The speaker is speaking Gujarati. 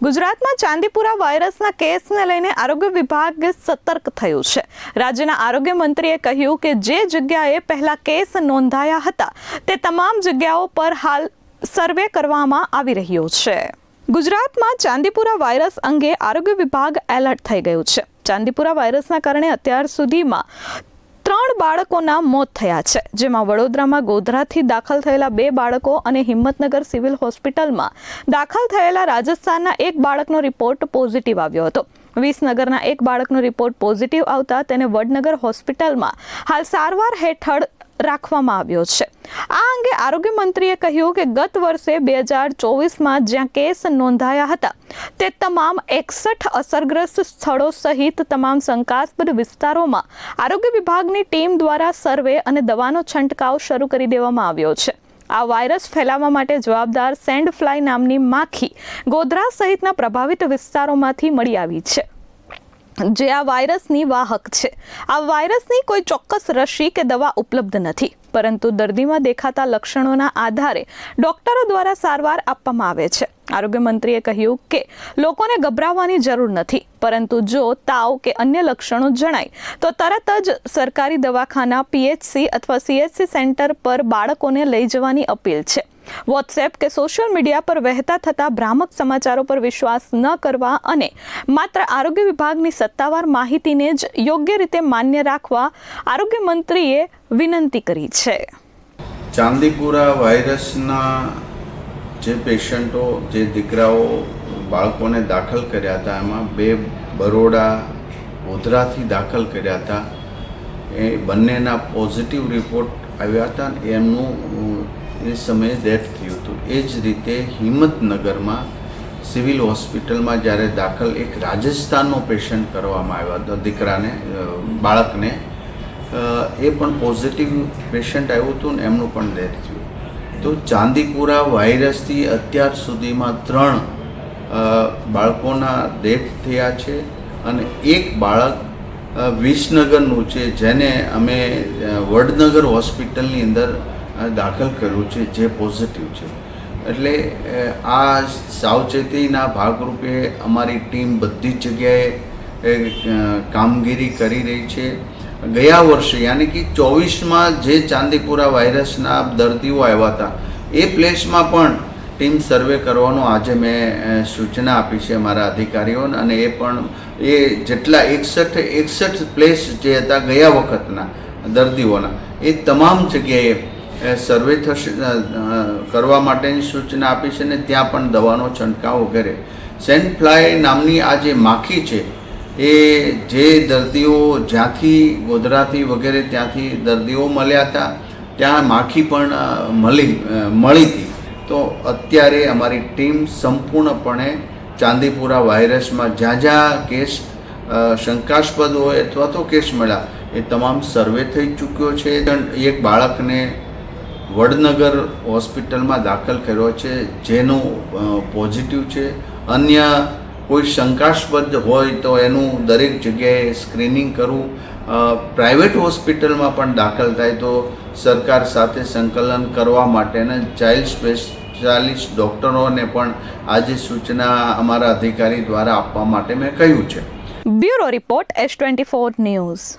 ગુજરાતમાં ચાંદીપુરા વાયરસના કેસને લઈને આરોગ્ય વિભાગ સતર્ક થયું છે। રાજ્યના આરોગ્ય મંત્રીએ કહ્યું કે જે જગ્યાએ પહેલા કેસ નોંધાયા હતા તે તમામ જગ્યાઓ પર હાલ સર્વે કરવામાં આવી રહ્યો છે। ગુજરાતમાં ચાંદીપુરા વાયરસ અંગે આરોગ્ય વિભાગ એલર્ટ થઈ ગયું છે। ચાંદીપુરા વાયરસના કારણે અત્યાર સુધીમાં 3 બાળકોના મોત થયા છે, જેમાં વડોદરામાં ગોધરાથી દાખલ થયેલા 2 બાળકો અને હિંમતનગર સિવિલ હોસ્પિટલમાં દાખલ થયેલા રાજસ્થાનના 1 બાળકનો રિપોર્ટ પોઝિટિવ આવ્યો હતો। વિસનગરના 1 બાળકનો રિપોર્ટ પોઝિટિવ આવતા તેને વડનગર હોસ્પિટલમાં હાલ સારવાર હેઠળ રાખવામાં આવ્યો છે। આ અંગે આરોગ્ય મંત્રીએ કહ્યું કે ગત વર્ષે 2024માં જ્યાં કેસ નોંધાયા હતા તે તમામ 61 અસરગ્રસ્ત સ્થળો સહિત તમામ શંકાસ્પદ વિસ્તારોમાં આરોગ્ય વિભાગની ટીમ દ્વારા સર્વે અને દવાનો છંટકાવ શરૂ કરી દેવામાં આવ્યો છે। આ વાયરસ ફેલાવવા માટે જવાબદાર સેન્ડ ફ્લાય નામની માખી ગોધરા સહિતના પ્રભાવિત વિસ્તારોમાંથી મળી આવી છે, જે આ વાયરસની વાહક છે। આ વાયરસની કોઈ ચોક્કસ રસી કે દવા ઉપલબ્ધ નથી, પરંતુ દર્દીમાં દેખાતા લક્ષણોના આધારે ડોક્ટરો દ્વારા સારવાર આપવામાં આવે છે। આરોગ્ય મંત્રીએ કહ્યું કે લોકોને ગભરાવાની જરૂર નથી, પરંતુ જો તાવ કે અન્ય લક્ષણો જણાય તો તરત જ સરકારી દવાખાના, PHC અથવા CHC સેન્ટર પર બાળકોને લઈ જવાની અપીલ છે। વોટ્સએપ કે સોશિયલ મીડિયા પર વહેતા થતા ભ્રામક સમાચારો પર વિશ્વાસ ન કરવા અને માત્ર આરોગ્ય વિભાગની સત્તાવાર માહિતીને જ યોગ્ય રીતે માન્ય રાખવા આરોગ્ય મંત્રીએ વિનંતી કરી છે। ચાંદીપુરા વાયરસના જે પેશન્ટો, જે દીકરાઓ બાળકોને દાખલ કર્યા હતા, એમાં 2 બરોડા ગોધરાથી દાખલ કર્યા હતા। એ બંનેના પોઝિટિવ રિપોર્ટ આવ્યા હતા અને એમનું એ સમયે ડેથ થયું હતું। એ જ રીતે હિંમતનગરમાં સિવિલ હોસ્પિટલમાં જ્યારે દાખલ એક રાજસ્થાનનો પેશન્ટ કરવામાં આવ્યો હતો, દીકરાને, બાળકને, એ પણ પોઝિટિવ પેશન્ટ આવ્યું હતું ને એમનું પણ ડેથ થયું। તો ચાંદીપુરા વાયરસથી અત્યાર સુધીમાં 3 બાળકોના ડેથ થયા છે અને 1 બાળક વિસનગરનું છે, જેને અમે વડનગર હોસ્પિટલની અંદર દાખલ કર્યું છે, જે પોઝિટિવ છે। એટલે આ સાવચેતીના ભાગરૂપે અમારી ટીમ બધી જ જગ્યાએ કામગીરી કરી રહી છે। ગયા વર્ષે યાની કે 24માં જે ચાંદીપુરા વાયરસના દર્દીઓ આવ્યા હતા એ પ્લેસમાં પણ ટીમ સર્વે કરવાનો આજે મેં સૂચના આપી છે અમારા અધિકારીઓને, અને એ પણ એ જેટલા 61 પ્લેસ જે હતા ગયા વખતના દર્દીઓના, એ તમામ જગ્યાએ સર્વે થશે કરવા માટેની સૂચના આપી છે, ને ત્યાં પણ દવાનો છંટકાવ વગેરે। સેન્ડ ફ્લાય નામની આ જે માખી છે એ જે દર્દીઓ જ્યાંથી ગોધરાથી વગેરે ત્યાંથી દર્દીઓ મળ્યા હતા ત્યાં માખી પણ મળી હતી। તો અત્યારે અમારી ટીમ સંપૂર્ણપણે ચાંદીપુરા વાયરસમાં જ્યાં જ્યાં કેસ શંકાસ્પદ હોય અથવા તો કેસ મળ્યા એ તમામ સર્વે થઈ ચૂક્યો છે। એક બાળકને વડનગર હોસ્પિટલમાં દાખલ કર્યો છે, જેનું પોઝિટિવ છે। અન્ય કોઈ શંકાસ્પદ હોય તો એનું દરેક જગ્યાએ સ્ક્રીનિંગ કરવું। પ્રાઇવેટ હોસ્પિટલમાં પણ દાખલ થાય તો સરકાર સાથે સંકલન કરવા માટેના ચાઇલ્ડ સ્પેશિયાલિસ્ટ ડૉક્ટરોને પણ આજે સૂચના અમારા અધિકારી દ્વારા આપવા માટે મેં કહ્યું છે। Bureau report S24 news.